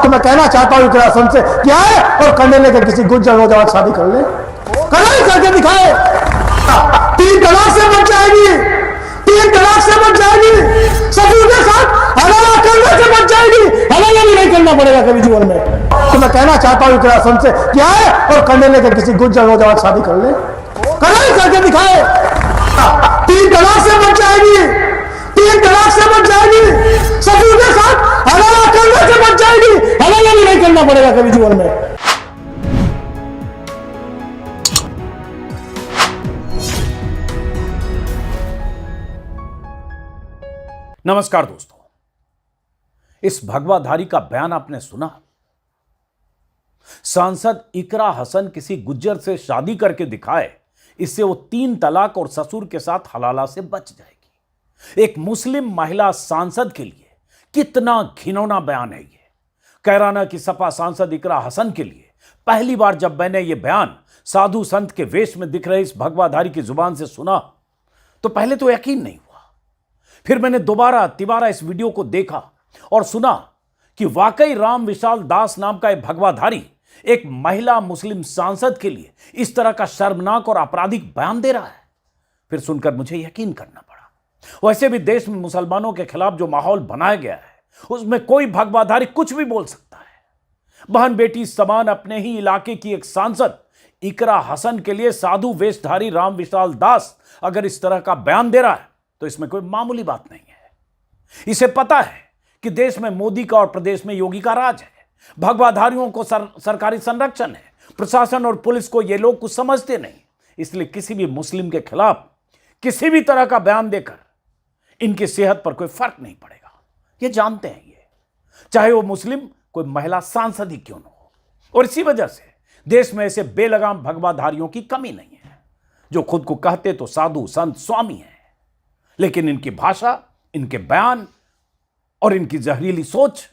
तो मैं कहना चाहता हूं इकरा हसन से कि आए और कंडे लेकर किसी गुज्जर नौजवान शादी कर ले, कड़ाई करके दिखाए। 3 तलाक से बच जाएगी, 3 तलाक से बच जाएगी, ससुर के साथ हलाला करने से बच जाएगी, हलाला भी नहीं करना पड़ेगा कभी जीवन में। तो मैं कहना चाहता हूं इकरा हसन से कि आए और कंडे लेकर किसी गुज्जर नौजवान शादी कर ले, कड़ाई करके दिखाए। 3 तलाक से बच जाएगी, 3 तलाक से बच जाएगी, ससुर के साथ हलाला करने से बच जाएगी, हलाला भी नहीं करना पड़ेगा कभी जीवन में। नमस्कार दोस्तों, इस भगवाधारी का बयान आपने सुना। सांसद इकरा हसन किसी गुज्जर से शादी करके दिखाए, इससे वो 3 तलाक और ससुर के साथ हलाला से बच जाएगी। एक मुस्लिम महिला सांसद के लिए कितना घिनौना बयान है ये। कैराना की सपा सांसद इकरा हसन के लिए पहली बार जब मैंने ये बयान साधु संत के वेश में दिख रहे इस भगवाधारी की जुबान से सुना तो पहले तो यकीन नहीं हुआ। फिर मैंने दोबारा तिबारा इस वीडियो को देखा और सुना कि वाकई राम विशाल दास नाम का एक भगवाधारी एक महिला मुस्लिम सांसद के लिए इस तरह का शर्मनाक और आपराधिक बयान दे रहा है। फिर सुनकर मुझे यकीन करना पड़ा। वैसे भी देश में मुसलमानों के खिलाफ जो माहौल बनाया गया है उसमें कोई भगवाधारी कुछ भी बोल सकता है। बहन बेटी समान अपने ही इलाके की एक सांसद इकरा हसन के लिए साधु वेशधारी राम विशाल दास अगर इस तरह का बयान दे रहा है तो इसमें कोई मामूली बात नहीं है। इसे पता है कि देश में मोदी का और प्रदेश में योगी का राज है। भगवाधारियों को सरकारी संरक्षण है। प्रशासन और पुलिस को ये लोग कुछ समझते नहीं, इसलिए किसी भी मुस्लिम के खिलाफ किसी भी तरह का बयान देकर इनकी सेहत पर कोई फर्क नहीं पड़ेगा। ये जानते हैं ये, चाहे वो मुस्लिम कोई महिला सांसद ही क्यों न हो। और इसी वजह से देश में ऐसे बेलगाम भगवाधारियों की कमी नहीं है जो खुद को कहते तो साधु संत स्वामी हैं, लेकिन इनकी भाषा, इनके बयान और इनकी जहरीली सोच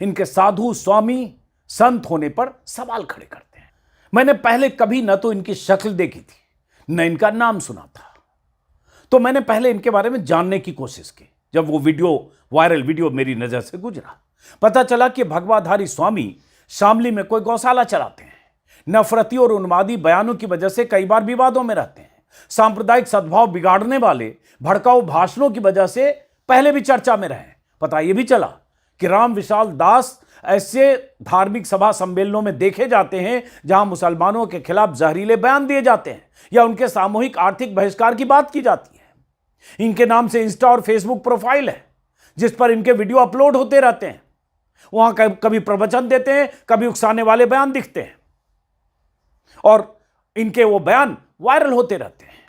इनके साधु स्वामी संत होने पर सवाल खड़े करते हैं। मैंने पहले कभी न तो इनकी शक्ल देखी थी न इनका नाम सुना था, तो मैंने पहले इनके बारे में जानने की कोशिश की। जब वो वायरल वीडियो मेरी नजर से गुजरा, पता चला कि भगवाधारी स्वामी शामली में कोई गौशाला चलाते हैं। नफरती और उन्मादी बयानों की वजह से कई बार विवादों में रहते हैं। सांप्रदायिक सद्भाव बिगाड़ने वाले भड़काऊ भाषणों की वजह से पहले भी चर्चा में रहे। पता यह भी चला कि राम विशाल दास ऐसे धार्मिक सभा सम्मेलनों में देखे जाते हैं जहां मुसलमानों के खिलाफ जहरीले बयान दिए जाते हैं या उनके सामूहिक आर्थिक बहिष्कार की बात की जाती है। इनके नाम से इंस्टा और फेसबुक प्रोफाइल है जिस पर इनके वीडियो अपलोड होते रहते हैं। वहां कभी प्रवचन देते हैं, कभी उकसाने वाले बयान दिखते हैं और इनके वो बयान वायरल होते रहते हैं।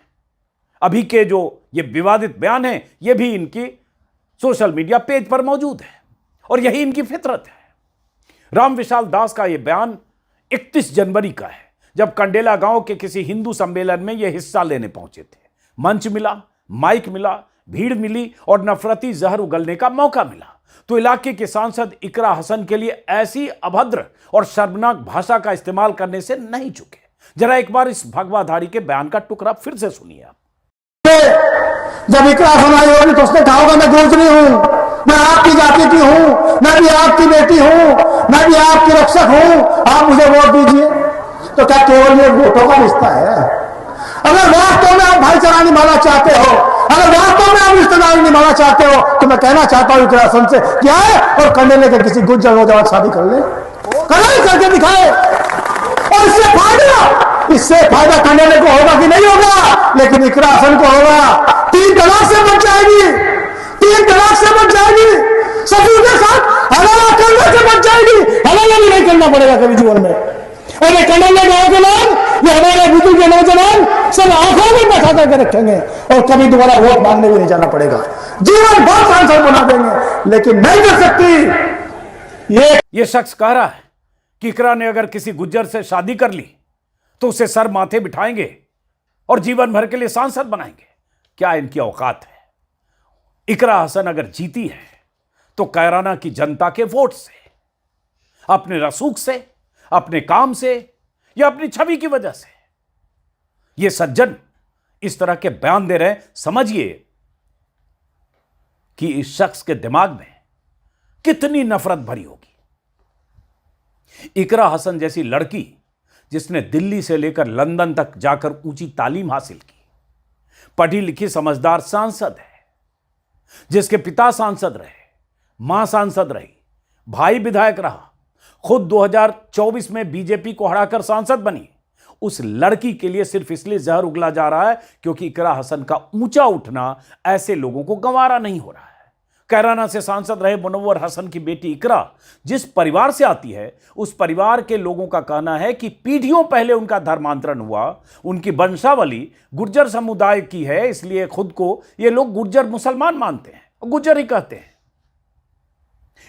अभी के जो ये विवादित बयान है ये भी इनकी सोशल मीडिया पेज पर मौजूद है और यही इनकी फितरत है। राम विशाल दास का यह बयान 31 जनवरी का है, जब कंडेला गांव के किसी हिंदू सम्मेलन में यह हिस्सा लेने पहुंचे थे। मंच मिला, माइक मिला, भीड़ मिली और नफरती जहर उगलने का मौका मिला तो इलाके के सांसद इकरा हसन के लिए ऐसी अभद्र और शर्मनाक भाषा का इस्तेमाल करने से नहीं चुके। जरा एक बार इस भगवाधारी के बयान का टुकड़ा फिर से सुनिए आप। जब इकरा हसन आई होगी तो उसने कहा होगा मैं गोजरी हूं, मैं आपकी जाति की हूं, मैं भी आपकी बेटी हूं, मैं भी आपकी रक्षक हूं, आप मुझे वोट दीजिए। तो क्या केवल ये वोटों का रिश्ता है? अगर वास्तव में आप भाईचारा निभाना चाहते हो, अगर वास्तव में आप रिश्तेदारी निभाना चाहते हो तो मैं कहना चाहता हूं इकरा हसन से कि आए और कंडे लेकर किसी गुज्जर नौजवान शादी कर ले, कड़ाई करके दिखाए। और इससे फायदा कंडेले को होगा कि नहीं होगा, लेकिन इकरा हसन को होगा। 3 तलाक से बच जाएगी, 3 तलाक से बच जाएगी, ससुर के साथ हलाला करने से बच जाएगी, हलाला भी नहीं करना पड़ेगा कभी जीवन में। और ये कंडेले गांव के लोग, ये हमारे बुजुर्ग के नौजवान सब आंखों में बैठा करके रखेंगे और कभी दोबारा वोट मांगने भी नहीं जाना पड़ेगा। जीवन भर सांसद बना देंगे, लेकिन नहीं कर सकती। ये शख्स कह रहा है कि इकरा ने अगर किसी गुज्जर से शादी कर ली तो उसे सर माथे बिठाएंगे और जीवन भर के लिए सांसद बनाएंगे। क्या इनकी औकात है? इकरा हसन अगर जीती है तो कैराना की जनता के वोट से, अपने रसूख से, अपने काम से या अपनी छवि की वजह से। ये सज्जन इस तरह के बयान दे रहे हैं, समझिए कि इस शख्स के दिमाग में कितनी नफरत भरी होगी। इकरा हसन जैसी लड़की जिसने दिल्ली से लेकर लंदन तक जाकर ऊंची तालीम हासिल की, पढ़ी लिखी समझदार सांसद है, जिसके पिता सांसद रहे, मां सांसद रही, भाई विधायक रहा, खुद 2024 में बीजेपी को हराकर सांसद बनी, उस लड़की के लिए सिर्फ इसलिए जहर उगला जा रहा है क्योंकि इकरा हसन का ऊंचा उठना ऐसे लोगों को गंवारा नहीं हो रहा है। कैराना से सांसद रहे मुनव्वर हसन की बेटी इकरा जिस परिवार से आती है, उस परिवार के लोगों का कहना है कि पीढ़ियों पहले उनका धर्मांतरण हुआ, उनकी वंशावली गुर्जर समुदाय की है, इसलिए खुद को ये लोग गुर्जर मुसलमान मानते हैं, गुर्जर ही कहते हैं।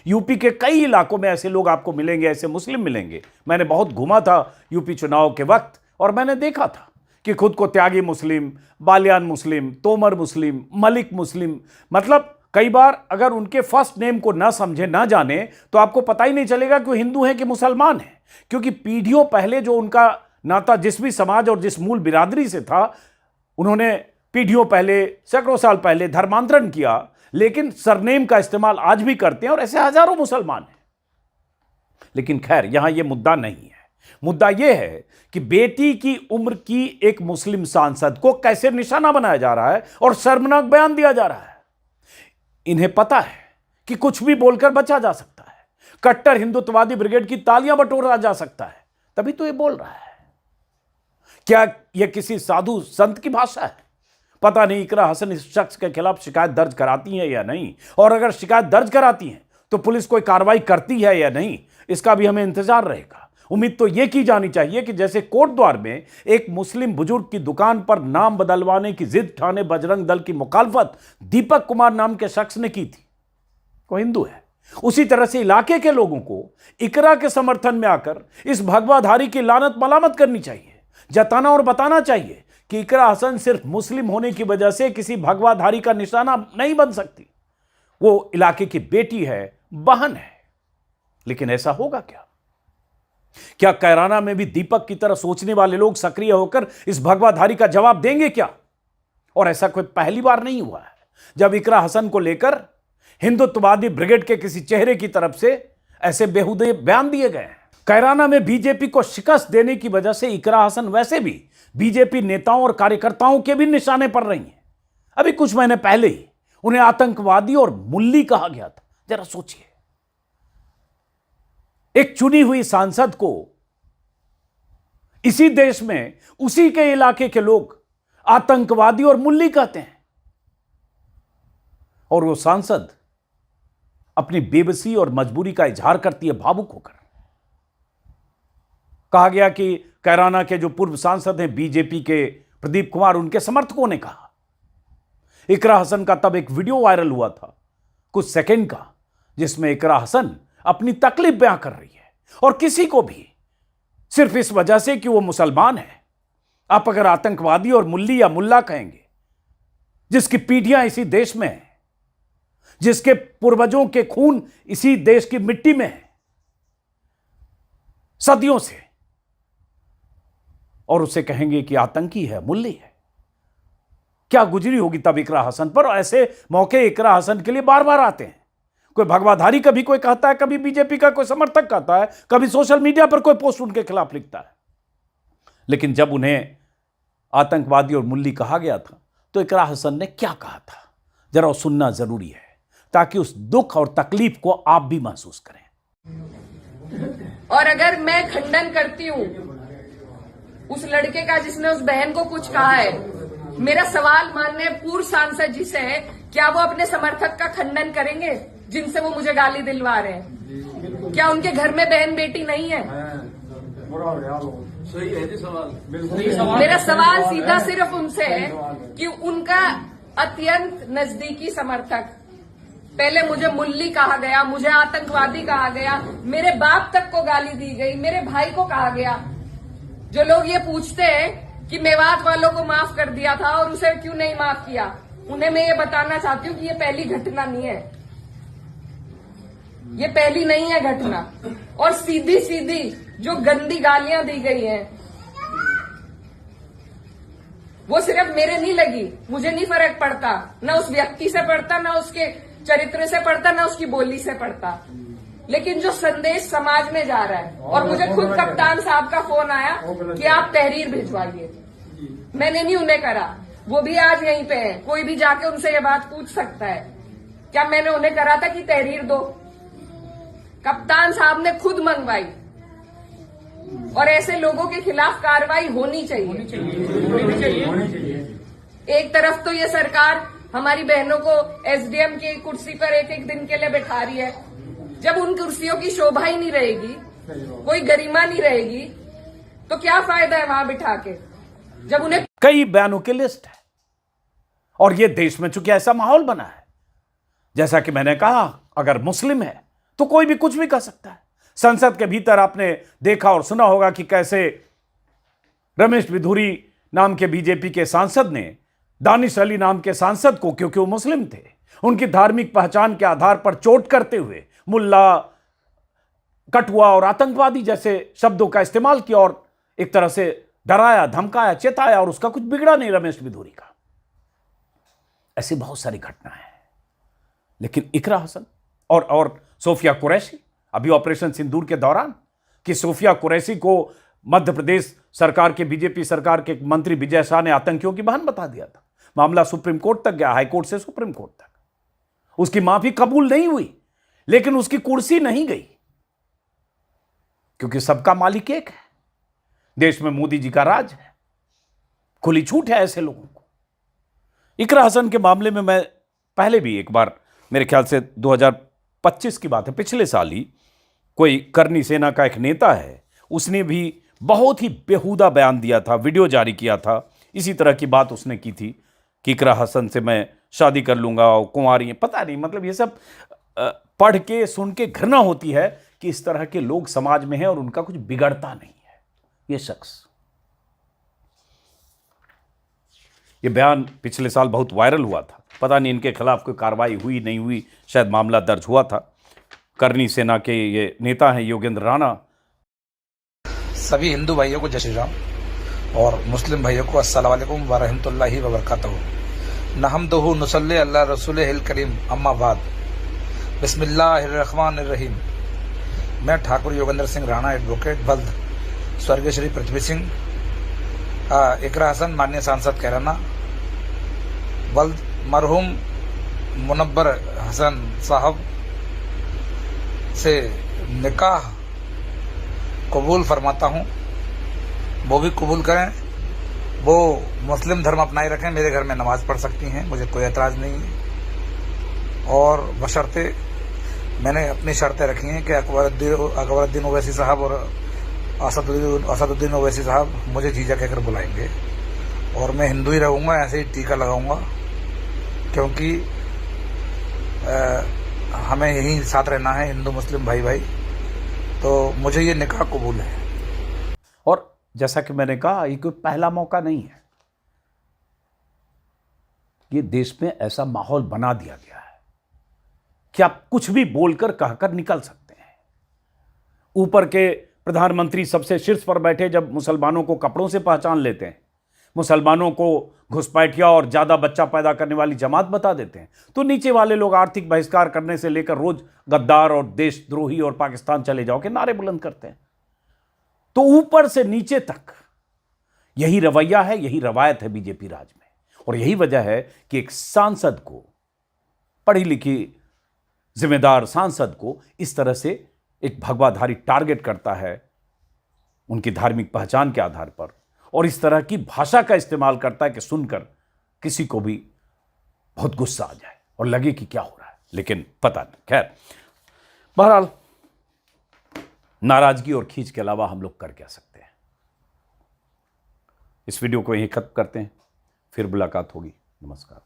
यूपी के कई इलाकों में ऐसे लोग आपको मिलेंगे, ऐसे मुस्लिम मिलेंगे। मैंने बहुत घूमा था यूपी चुनाव के वक्त और मैंने देखा था कि खुद को त्यागी मुस्लिम, बालियान मुस्लिम, तोमर मुस्लिम, मलिक मुस्लिम, मतलब कई बार अगर उनके फर्स्ट नेम को ना समझे ना जाने तो आपको पता ही नहीं चलेगा कि वो हिंदू हैं कि मुसलमान हैं, क्योंकि पीढ़ियों पहले जो उनका नाता जिस भी समाज और जिस मूल बिरादरी से था, उन्होंने पीढ़ियों पहले, सैकड़ों साल पहले धर्मांतरण किया, लेकिन सरनेम का इस्तेमाल आज भी करते हैं और ऐसे हजारों मुसलमान हैं। लेकिन खैर यहां यह मुद्दा नहीं है। मुद्दा यह है कि बेटी की उम्र की एक मुस्लिम सांसद को कैसे निशाना बनाया जा रहा है और शर्मनाक बयान दिया जा रहा है। इन्हें पता है कि कुछ भी बोलकर बचा जा सकता है, कट्टर हिंदुत्ववादी ब्रिगेड की तालियां बटोरा जा सकता है, तभी तो ये बोल रहा है। क्या यह किसी साधु संत की भाषा है? पता नहीं इकरा हसन इस शख्स के खिलाफ शिकायत दर्ज कराती है या नहीं, और अगर शिकायत दर्ज कराती है तो पुलिस कोई कार्रवाई करती है या नहीं, इसका भी हमें इंतजार रहेगा। उम्मीद तो यह की जानी चाहिए कि जैसे कोट द्वार में एक मुस्लिम बुजुर्ग की दुकान पर नाम बदलवाने की जिद ठाने बजरंग दल की मुखालफत दीपक कुमार नाम के शख्स ने की थी, वो हिंदू है, उसी तरह से इलाके के लोगों को इकरा के समर्थन में आकर इस भगवाधारी की लानत मलामत करनी चाहिए, जताना और बताना चाहिए कि इकरा हसन सिर्फ मुस्लिम होने की वजह से किसी भगवाधारी का निशाना नहीं बन सकती। वो इलाके की बेटी है, बहन है। लेकिन ऐसा होगा क्या? क्या कैराना में भी दीपक की तरह सोचने वाले लोग सक्रिय होकर इस भगवाधारी का जवाब देंगे क्या? और ऐसा कोई पहली बार नहीं हुआ है जब इकरा हसन को लेकर हिंदुत्ववादी ब्रिगेड के किसी चेहरे की तरफ से ऐसे बेहुदे बयान दिए गए हैं। कैराना में बीजेपी को शिकस्त देने की वजह से इकरा हसन वैसे भी बीजेपी नेताओं और कार्यकर्ताओं के भी निशाने पर रही हैं। अभी कुछ महीने पहले ही उन्हें आतंकवादी और मुल्ली कहा गया था। जरा सोचिए, एक चुनी हुई सांसद को इसी देश में उसी के इलाके के लोग आतंकवादी और मुल्ली कहते हैं, और वो सांसद अपनी बेबसी और मजबूरी का इजहार करती है भावुक होकर। कहा गया कि कैराना के जो पूर्व सांसद हैं बीजेपी के प्रदीप कुमार, उनके समर्थकों ने कहा। इकरा हसन का तब एक वीडियो वायरल हुआ था कुछ सेकंड का, जिसमें इकरा हसन अपनी तकलीफ बयां कर रही है, और किसी को भी सिर्फ इस वजह से कि वो मुसलमान है, आप अगर आतंकवादी और मुल्ली या मुल्ला कहेंगे, जिसकी पीढ़ियां इसी देश में है, जिसके पूर्वजों के खून इसी देश की मिट्टी में है सदियों से, और उसे कहेंगे कि आतंकी है, मुल्ली है, क्या गुजरी होगी तब इकरा हसन पर? और ऐसे मौके इकरा हसन के लिए बार बार आते हैं। कोई भगवाधारी कभी कोई कहता है, कभी बीजेपी का कोई समर्थक कहता है, कभी सोशल मीडिया पर कोई पोस्ट उनके खिलाफ लिखता है। लेकिन जब उन्हें आतंकवादी और मुल्ली कहा गया था तो इकरा हसन ने क्या कहा था, जरा वो सुनना जरूरी है, ताकि उस दुख और तकलीफ को आप भी महसूस करें। और अगर मैं खंडन करती हूँ उस लड़के का जिसने उस बहन को कुछ कहा है, मेरा सवाल माननीय पूर्व सांसद जी से है, क्या वो अपने समर्थक का खंडन करेंगे जिनसे वो मुझे गाली दिलवा रहे हैं? क्या उनके घर में बहन बेटी नहीं है? सही है जी सवाल। मेरा सवाल सीधा सिर्फ उनसे है कि उनका अत्यंत नजदीकी समर्थक, पहले मुझे मुल्ली कहा गया, मुझे आतंकवादी कहा गया, मेरे बाप तक को गाली दी गई, मेरे भाई को कहा गया। जो लोग ये पूछते हैं कि मेवात वालों को माफ कर दिया था और उसे क्यों नहीं माफ किया, उन्हें मैं ये बताना चाहती हूँ कि ये पहली घटना नहीं है, ये पहली नहीं है घटना। और सीधी सीधी जो गंदी गालियां दी गई हैं, वो सिर्फ मेरे नहीं लगी, मुझे नहीं फर्क पड़ता, न उस व्यक्ति से पड़ता, न उसके चरित्र से पड़ता, न उसकी बोली से पड़ता। लेकिन जो संदेश समाज में जा रहा है, और मुझे खुद कप्तान साहब का फोन आया कि आप तहरीर भिजवाइए, मैंने नहीं उन्हें करा, वो भी आज यहीं पे है, कोई भी जाके उनसे ये बात पूछ सकता है, क्या मैंने उन्हें करा था कि तहरीर दो? कप्तान साहब ने खुद मंगवाई। और ऐसे लोगों के खिलाफ कार्रवाई होनी चाहिए। एक तरफ तो ये सरकार हमारी बहनों को एसडीएम की कुर्सी पर एक एक दिन के लिए बैठा रही है, जब उन कुर्सियों की शोभा ही नहीं रहेगी, कोई गरिमा नहीं रहेगी, तो क्या फायदा है वहां बिठा के, जब उन्हें कई बयानों की लिस्ट है। और यह देश में चूंकि ऐसा माहौल बना है, जैसा कि मैंने कहा, अगर मुस्लिम है तो कोई भी कुछ भी कर सकता है। संसद के भीतर आपने देखा और सुना होगा कि कैसे रमेश बिधूरी नाम के बीजेपी के सांसद ने दानिश अली नाम के सांसद को, क्योंकि वो मुस्लिम थे, उनकी धार्मिक पहचान के आधार पर चोट करते हुए मुल्ला, कटुआ और आतंकवादी जैसे शब्दों का इस्तेमाल किया और एक तरह से डराया, धमकाया, चेताया, और उसका कुछ बिगड़ा नहीं रमेश बिधूरी का। ऐसी बहुत सारी घटनाएं हैं। लेकिन इकरा हसन और सोफिया कुरैशी, अभी ऑपरेशन सिंदूर के दौरान, कि सोफिया कुरैशी को मध्य प्रदेश सरकार के, बीजेपी सरकार के मंत्री विजय शाह ने आतंकियों की बहन बता दिया था। मामला सुप्रीम कोर्ट तक गया, हाई कोर्ट से सुप्रीम कोर्ट तक। उसकी माफी कबूल नहीं हुई, लेकिन उसकी कुर्सी नहीं गई, क्योंकि सबका मालिक एक है। देश में मोदी जी का राज है, खुली छूट है ऐसे लोगों को। इकरा हसन के मामले में मैं पहले भी एक बार, मेरे ख्याल से 2025 की बात है, पिछले साल ही, कोई करनी सेना का एक नेता है, उसने भी बहुत ही बेहुदा बयान दिया था, वीडियो जारी किया था। इसी तरह की बात उसने की थी कि इकरा हसन से मैं शादी कर लूंगा, और कुंवारी है, पता नहीं, मतलब ये सब पढ़ के सुन के घृणा होती है कि इस तरह के लोग समाज में हैं और उनका कुछ बिगड़ता नहीं है। ये शख्स, ये बयान पिछले साल बहुत वायरल हुआ था। पता नहीं इनके खिलाफ कोई कार्रवाई हुई नहीं हुई, शायद मामला दर्ज हुआ था। करनी सेना के ये नेता हैं योगेंद्र राणा। सभी हिंदू भाइयों को जय श्री राम और मुस्लिम भाइयों को अस्सलाम वालेकुम व रहमतुल्लाहि व बरकातहू। नहमदुहु नुसल्ली अल्ला रसूलिहिल करीम, अम्मा बाद, बिस्मिल्लाहिर्रहमानिर्रहीम। मैं ठाकुर योगेंद्र सिंह राणा, एडवोकेट, बल्द, स्वर्गीय श्री पृथ्वी सिंह, इकरा हसन माननीय सांसद कैराना, बल्द, मरहूम मुनव्वर हसन साहब से निकाह कबूल फरमाता हूँ। वो भी कबूल करें, वो मुस्लिम धर्म अपनाए रखें, मेरे घर में नमाज पढ़ सकती हैं, मुझे कोई एतराज़ नहीं है। और बशर्ते मैंने अपनी शर्तें रखी हैं कि अकबरुद्दीन ओवैसी साहब और असदुद्दीन ओवैसी साहब मुझे जीजा कहकर बुलाएंगे, और मैं हिंदू ही रहूँगा, ऐसे ही टीका लगाऊंगा, क्योंकि हमें यही साथ रहना है, हिंदू मुस्लिम भाई भाई। तो मुझे ये निकाह कबूल है। और जैसा कि मैंने कहा, ये कोई पहला मौका नहीं है। ये देश में ऐसा माहौल बना दिया गया है कि आप कुछ भी बोलकर कहकर निकल सकते हैं। ऊपर के प्रधानमंत्री सबसे शीर्ष पर बैठे जब मुसलमानों को कपड़ों से पहचान लेते हैं, मुसलमानों को घुसपैठिया और ज्यादा बच्चा पैदा करने वाली जमात बता देते हैं, तो नीचे वाले लोग आर्थिक बहिष्कार करने से लेकर रोज गद्दार और देशद्रोही और पाकिस्तान चले जाओ के नारे बुलंद करते हैं। तो ऊपर से नीचे तक यही रवैया है, यही रवायत है बीजेपी राज में। और यही वजह है कि एक सांसद को, पढ़ी लिखी जिम्मेदार सांसद को, इस तरह से एक भगवाधारी टारगेट करता है उनकी धार्मिक पहचान के आधार पर, और इस तरह की भाषा का इस्तेमाल करता है कि सुनकर किसी को भी बहुत गुस्सा आ जाए और लगे कि क्या हो रहा है, लेकिन पता नहीं। खैर, बहरहाल, नाराजगी और खींच के अलावा हम लोग कर क्या सकते हैं। इस वीडियो को यहीं खत्म करते हैं, फिर मुलाकात होगी। नमस्कार।